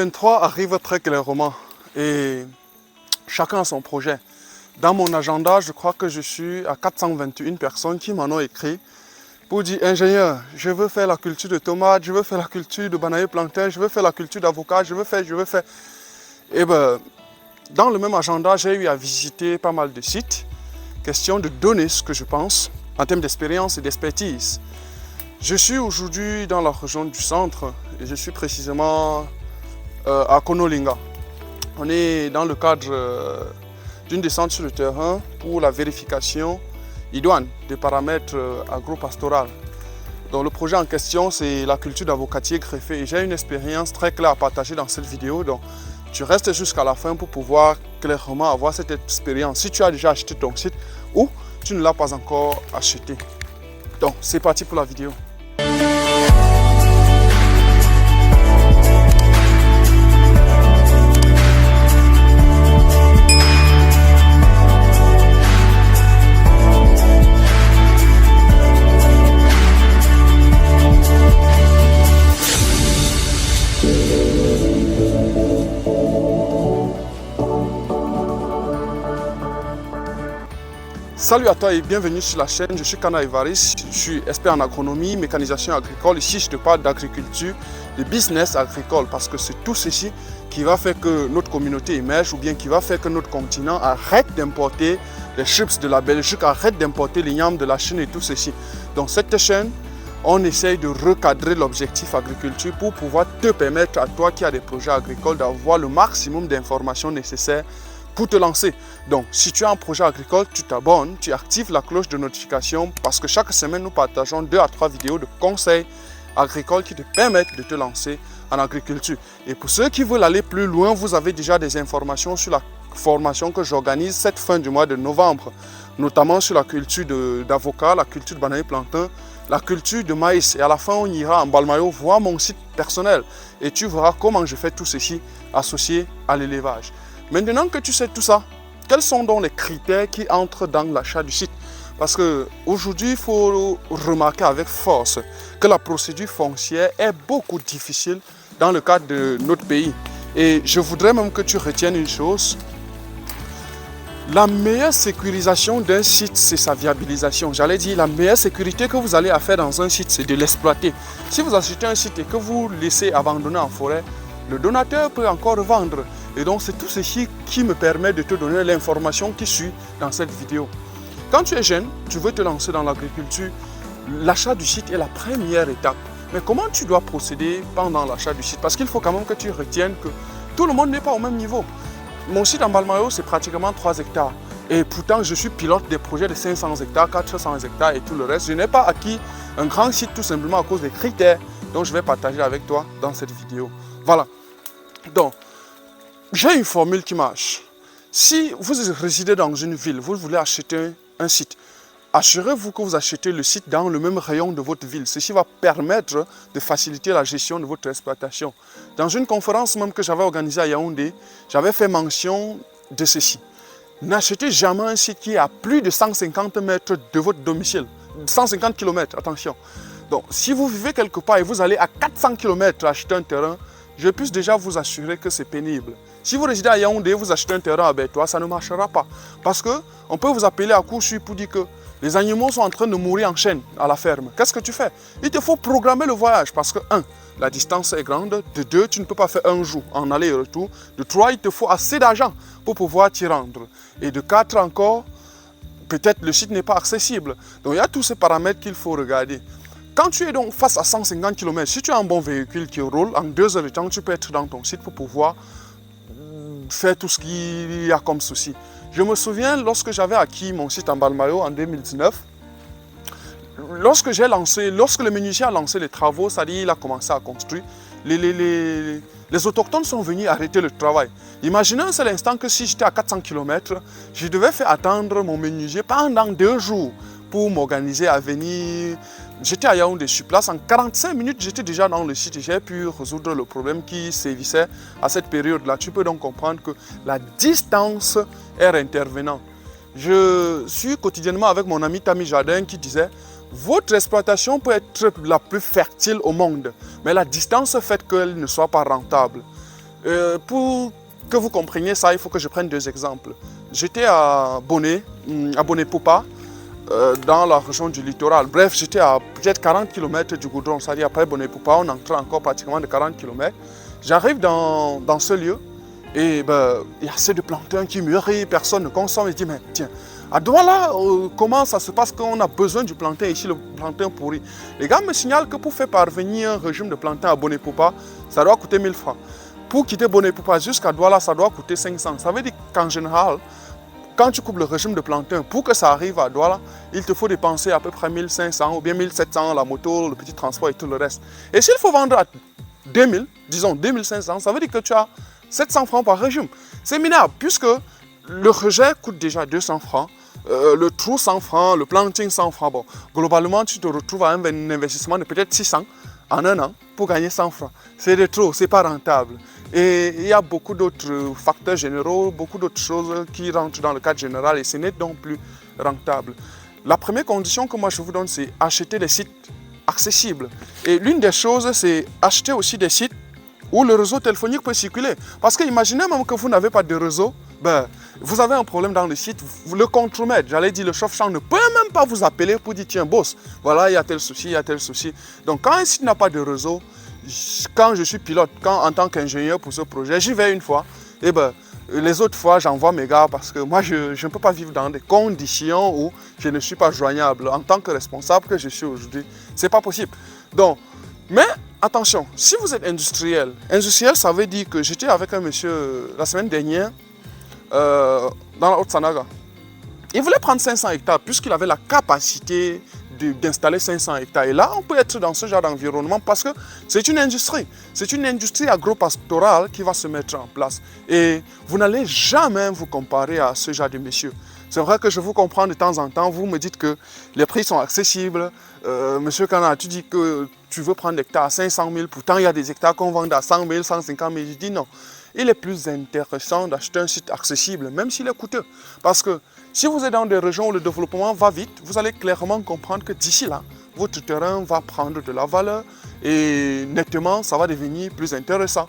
2023 arrive très clairement et chacun a son projet. Dans mon agenda, je crois que je suis à 421 personnes qui m'en ont écrit pour dire: ingénieur, je veux faire la culture de tomates, je veux faire la culture de bananier plantain, je veux faire la culture d'avocat, je veux faire. Et ben, dans le même agenda, j'ai eu à visiter pas mal de sites. Question de donner ce que je pense en termes d'expérience et d'expertise. Je suis aujourd'hui dans la région du centre et je suis précisément à Konolinga. On est dans le cadre d'une descente sur le terrain pour la vérification idoine des paramètres agro-pastoraux. Donc le projet en question, c'est la culture d'avocatier greffé et j'ai une expérience très claire à partager dans cette vidéo. Donc tu restes jusqu'à la fin pour pouvoir clairement avoir cette expérience. Si tu as déjà acheté ton site ou tu ne l'as pas encore acheté. Donc c'est parti pour la vidéo. Salut à toi et bienvenue sur la chaîne, je suis Kana Evaris, je suis expert en agronomie, mécanisation agricole. Ici je te parle d'agriculture, de business agricole parce que c'est tout ceci qui va faire que notre communauté émerge ou bien qui va faire que notre continent arrête d'importer les chips de la Belgique, arrête d'importer les yams de la Chine et tout ceci. Dans cette chaîne, on essaye de recadrer l'objectif agriculture pour pouvoir te permettre à toi qui as des projets agricoles d'avoir le maximum d'informations nécessaires pour te lancer. Donc, si tu as un projet agricole, tu t'abonnes, tu actives la cloche de notification parce que chaque semaine, nous partageons 2 à 3 vidéos de conseils agricoles qui te permettent de te lancer en agriculture. Et pour ceux qui veulent aller plus loin, vous avez déjà des informations sur la formation que j'organise cette fin du mois de novembre, notamment sur la culture d'avocat, la culture de bananier plantain, la culture de maïs. Et à la fin, on ira en Balmayo voir mon site personnel et tu verras comment je fais tout ceci associé à l'élevage. Maintenant que tu sais tout ça, quels sont donc les critères qui entrent dans l'achat du site? Parce qu'aujourd'hui, il faut remarquer avec force que la procédure foncière est beaucoup difficile dans le cadre de notre pays. Et je voudrais même que tu retiennes une chose. La meilleure sécurisation d'un site, c'est sa viabilisation. J'allais dire, la meilleure sécurité que vous allez faire dans un site, c'est de l'exploiter. Si vous achetez un site et que vous laissez abandonner en forêt, le donateur peut encore vendre. Et donc c'est tout ceci qui me permet de te donner l'information qui suit dans cette vidéo. Quand tu es jeune, tu veux te lancer dans l'agriculture, l'achat du site est la première étape. Mais comment tu dois procéder pendant l'achat du site? Parce qu'il faut quand même que tu retiennes que tout le monde n'est pas au même niveau. Mon site en Balmayo, c'est pratiquement 3 hectares. Et pourtant, je suis pilote des projets de 500 hectares, 400 hectares et tout le reste. Je n'ai pas acquis un grand site tout simplement à cause des critères dont je vais partager avec toi dans cette vidéo. Voilà. Donc, j'ai une formule qui marche. Si vous résidez dans une ville, vous voulez acheter un site, assurez-vous que vous achetez le site dans le même rayon de votre ville. Ceci va permettre de faciliter la gestion de votre exploitation. Dans une conférence même que j'avais organisée à Yaoundé, j'avais fait mention de ceci. N'achetez jamais un site qui est à plus de 150 mètres de votre domicile. 150 km, attention. Donc, si vous vivez quelque part et vous allez à 400 km acheter un terrain, je puisse déjà vous assurer que c'est pénible. Si vous résidez à Yaoundé, vous achetez un terrain à Bertois, ça ne marchera pas. Parce qu'on peut vous appeler à coup sûr pour dire que les animaux sont en train de mourir en chaîne à la ferme. Qu'est-ce que tu fais? Il te faut programmer le voyage parce que 1, la distance est grande. De 2, tu ne peux pas faire un jour en aller et retour. De 3, il te faut assez d'argent pour pouvoir t'y rendre. Et de 4 encore, peut-être le site n'est pas accessible. Donc il y a tous ces paramètres qu'il faut regarder. Quand tu es donc face à 150 km, si tu as un bon véhicule qui roule, en 2 heures de temps, tu peux être dans ton site pour pouvoir faire tout ce qu'il y a comme souci. Je me souviens lorsque j'avais acquis mon site en Balmayo en 2019, lorsque le menuisier a lancé les travaux, c'est-à-dire il a commencé à construire, les autochtones sont venus arrêter le travail. Imaginez un seul instant que si j'étais à 400 km, je devais faire attendre mon menuisier pendant 2 jours pour m'organiser à venir. J'étais à Yaoundé sur place, en 45 minutes j'étais déjà dans le site et j'ai pu résoudre le problème qui sévissait à cette période-là. Tu peux donc comprendre que la distance est intervenante. Je suis quotidiennement avec mon ami Tami Jardin qui disait: votre exploitation peut être la plus fertile au monde, mais la distance fait qu'elle ne soit pas rentable. Pour que vous compreniez ça, il faut que je prenne deux exemples. J'étais à Boné-Poupa, dans la région du littoral. Bref, j'étais à peut-être 40 km du goudron, c'est-à-dire après Boné-Poupa, on entrait encore pratiquement de 40 km. J'arrive dans ce lieu et ben, il y a assez de plantains qui mûrissent, personne ne consomme. Je dis, mais tiens, à Douala, comment ça se passe qu'on a besoin du plantain ici, le plantain pourri? Les gars me signalent que pour faire parvenir un régime de plantain à Boné-Poupa, ça doit coûter 1000 francs. Pour quitter Boné-Poupa jusqu'à Douala, ça doit coûter 500. Ça veut dire qu'en général, quand tu coupes le régime de plantain, pour que ça arrive à Douala, il te faut dépenser à peu près 1500 ou bien 1700 la moto, le petit transport et tout le reste. Et s'il faut vendre à 2000, disons 2500, ça veut dire que tu as 700 francs par régime. C'est minable, puisque le rejet coûte déjà 200 francs, le trou 100 francs, le planting 100 francs. Bon, globalement, tu te retrouves à un investissement de peut-être 600 en un an pour gagner 100 francs. C'est de trop, c'est pas rentable. Et il y a beaucoup d'autres facteurs généraux, beaucoup d'autres choses qui rentrent dans le cadre général et ce n'est donc plus rentable. La première condition que moi je vous donne, c'est acheter des sites accessibles. Et l'une des choses, c'est acheter aussi des sites où le réseau téléphonique peut circuler. Parce que imaginez même que vous n'avez pas de réseau, ben, vous avez un problème dans le site, le contremaître, j'allais dire le chef-champ ne peut même pas vous appeler pour dire tiens boss, voilà il y a tel souci, il y a tel souci. Donc quand un site n'a pas de réseau, quand je suis pilote, en tant qu'ingénieur pour ce projet, j'y vais une fois, et ben les autres fois j'envoie mes gars parce que moi je ne peux pas vivre dans des conditions où je ne suis pas joignable. En tant que responsable que je suis aujourd'hui, c'est pas possible. Donc, mais attention, si vous êtes industriel ça veut dire que j'étais avec un monsieur la semaine dernière dans la Haute-Sanaga. Il voulait prendre 500 hectares puisqu'il avait la capacité d'installer 500 hectares. Et là, on peut être dans ce genre d'environnement parce que c'est une industrie. C'est une industrie agro-pastorale qui va se mettre en place. Et vous n'allez jamais vous comparer à ce genre de messieurs. C'est vrai que je vous comprends de temps en temps. Vous me dites que les prix sont accessibles. Monsieur Kana, tu dis que tu veux prendre l'hectare à 500 000. Pourtant, il y a des hectares qu'on vend à 100 000, 150 000. Je dis non. Il est plus intéressant d'acheter un site accessible, même s'il est coûteux. Parce que si vous êtes dans des régions où le développement va vite, vous allez clairement comprendre que d'ici là, votre terrain va prendre de la valeur et nettement, ça va devenir plus intéressant.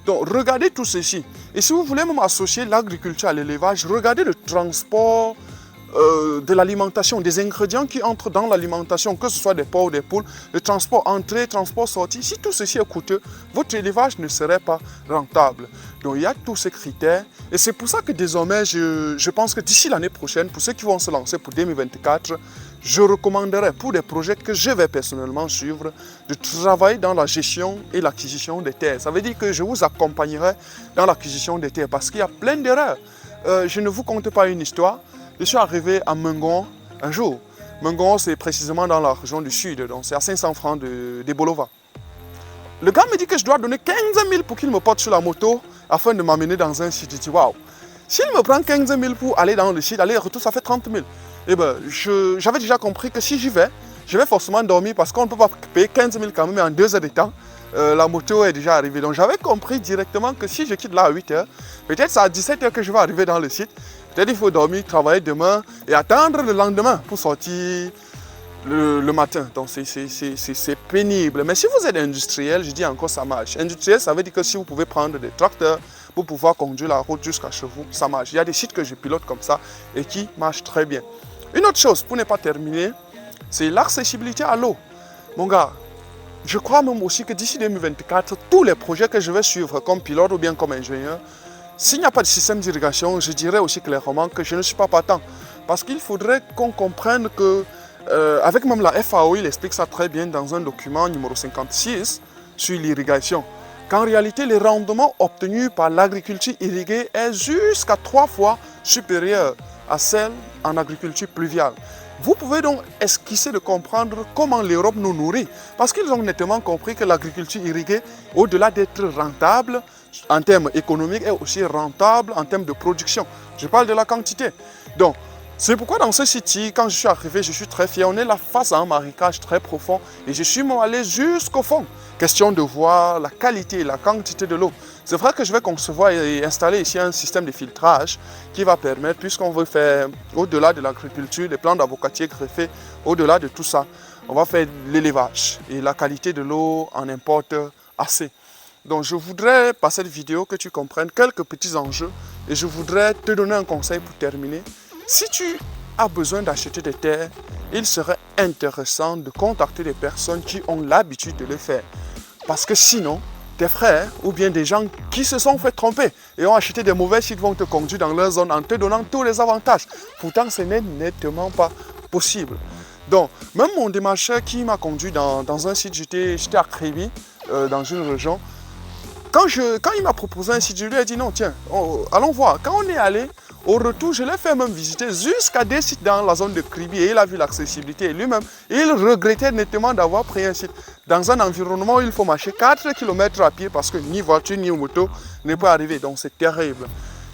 Donc, regardez tout ceci. Et si vous voulez même associer l'agriculture à l'élevage, regardez le transport de l'alimentation, des ingrédients qui entrent dans l'alimentation, que ce soit des porcs ou des poules, le transport entrée, transport sortie. Si tout ceci est coûteux, votre élevage ne serait pas rentable. Donc il y a tous ces critères et c'est pour ça que désormais, je pense que d'ici l'année prochaine, pour ceux qui vont se lancer pour 2024, je recommanderais pour des projets que je vais personnellement suivre, de travailler dans la gestion et l'acquisition des terres. Ça veut dire que je vous accompagnerai dans l'acquisition des terres parce qu'il y a plein d'erreurs. Je ne vous conte pas une histoire. Je suis arrivé à Mengon un jour. Mengon, c'est précisément dans la région du sud, donc c'est à 500 francs de Bolova. Le gars me dit que je dois donner 15 000 pour qu'il me porte sur la moto afin de m'amener dans un site. Je dis waouh, s'il me prend 15 000 pour aller dans le site, aller et retour, ça fait 30 000. Et ben, j'avais déjà compris que si j'y vais, je vais forcément dormir parce qu'on ne peut pas payer 15 000 quand même en 2 heures de temps. La moto est déjà arrivée. Donc j'avais compris directement que si je quitte là à 8 heures, peut-être c'est à 17 heures que je vais arriver dans le site. Peut-être il faut dormir, travailler demain et attendre le lendemain pour sortir le matin. Donc c'est pénible. Mais si vous êtes industriel, je dis encore ça marche. Industriel, ça veut dire que si vous pouvez prendre des tracteurs pour pouvoir conduire la route jusqu'à chez vous, ça marche. Il y a des sites que je pilote comme ça et qui marchent très bien. Une autre chose, pour ne pas terminer, c'est l'accessibilité à l'eau. Mon gars, je crois même aussi que d'ici 2024, tous les projets que je vais suivre comme pilote ou bien comme ingénieur, s'il n'y a pas de système d'irrigation, je dirais aussi clairement que je ne suis pas partant. Parce qu'il faudrait qu'on comprenne que, avec même la FAO, il explique ça très bien dans un document numéro 56 sur l'irrigation, qu'en réalité, les rendements obtenus par l'agriculture irriguée est jusqu'à 3 fois supérieur à celle en agriculture pluviale. Vous pouvez donc esquisser de comprendre comment l'Europe nous nourrit. Parce qu'ils ont nettement compris que l'agriculture irriguée, au-delà d'être rentable en termes économiques, est aussi rentable en termes de production. Je parle de la quantité. Donc, c'est pourquoi dans ce site, quand je suis arrivé, je suis très fier. On est là face à un marécage très profond et je suis même allé jusqu'au fond. Question de voir la qualité et la quantité de l'eau. C'est vrai que je vais concevoir et installer ici un système de filtrage qui va permettre, puisqu'on veut faire au-delà de l'agriculture, des plants d'avocatier greffés, au-delà de tout ça, on va faire l'élevage et la qualité de l'eau en importe assez. Donc je voudrais par cette vidéo que tu comprennes quelques petits enjeux et je voudrais te donner un conseil pour terminer. Si tu as besoin d'acheter des terres, il serait intéressant de contacter des personnes qui ont l'habitude de le faire. Parce que sinon, tes frères ou bien des gens qui se sont fait tromper et ont acheté des mauvais sites vont te conduire dans leur zone en te donnant tous les avantages. Pourtant, ce n'est nettement pas possible. Donc, même mon démarcheur qui m'a conduit dans un site, j'étais à Kribi, dans une région. Quand il m'a proposé un site, je lui ai dit non, tiens, allons voir. Quand on est allé, au retour, je l'ai fait même visiter jusqu'à des sites dans la zone de Kribi et il a vu l'accessibilité. Et lui-même, il regrettait nettement d'avoir pris un site dans un environnement où il faut marcher 4 km à pied parce que ni voiture ni moto n'est pas arrivé. Donc c'est terrible.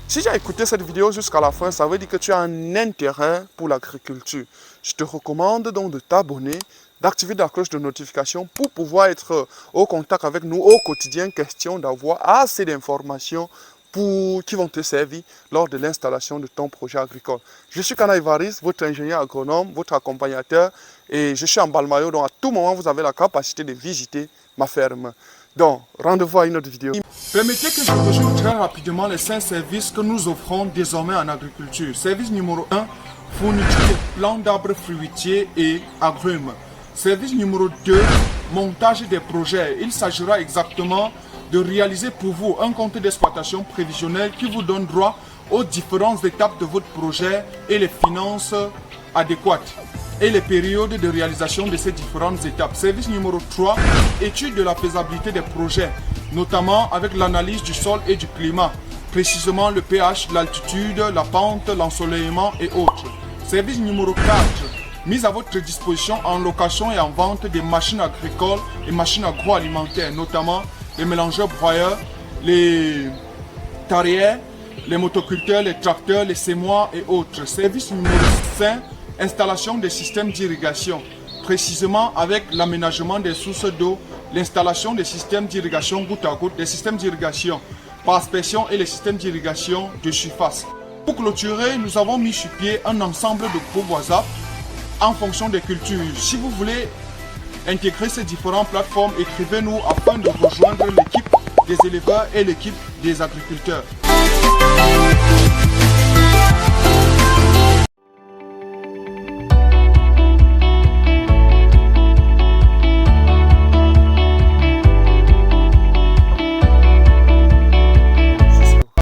Si tu as écouté cette vidéo jusqu'à la fin, ça veut dire que tu as un intérêt pour l'agriculture. Je te recommande donc de t'abonner, d'activer la cloche de notification pour pouvoir être au contact avec nous au quotidien, question d'avoir assez d'informations qui vont te servir lors de l'installation de ton projet agricole. Je suis Kana Ivaris, votre ingénieur agronome, votre accompagnateur et je suis en Balmayo, donc à tout moment vous avez la capacité de visiter ma ferme. Donc, rendez-vous à une autre vidéo. Permettez que je rejoigne très rapidement les 5 services que nous offrons désormais en agriculture. Service numéro 1, fourniture de plants d'arbres fruitiers et agrumes. Service numéro 2, montage des projets. Il s'agira exactement de réaliser pour vous un compte d'exploitation prévisionnel qui vous donne droit aux différentes étapes de votre projet et les finances adéquates et les périodes de réalisation de ces différentes étapes. Service numéro 3, étude de la faisabilité des projets, notamment avec l'analyse du sol et du climat, précisément le pH, l'altitude, la pente, l'ensoleillement et autres. Service numéro 4, mise à votre disposition en location et en vente des machines agricoles et machines agroalimentaires, notamment les mélangeurs broyeurs, les tarières, les motoculteurs, les tracteurs, les semoirs et autres. Service numéro 5, installation des systèmes d'irrigation, précisément avec l'aménagement des sources d'eau, l'installation des systèmes d'irrigation goutte à goutte, des systèmes d'irrigation par aspersion et les systèmes d'irrigation de surface. Pour clôturer, nous avons mis sur pied un ensemble de groupes WhatsApp en fonction des cultures. Si vous voulez intégrer ces différentes plateformes, écrivez-nous afin de rejoindre l'équipe des éleveurs et l'équipe des agriculteurs.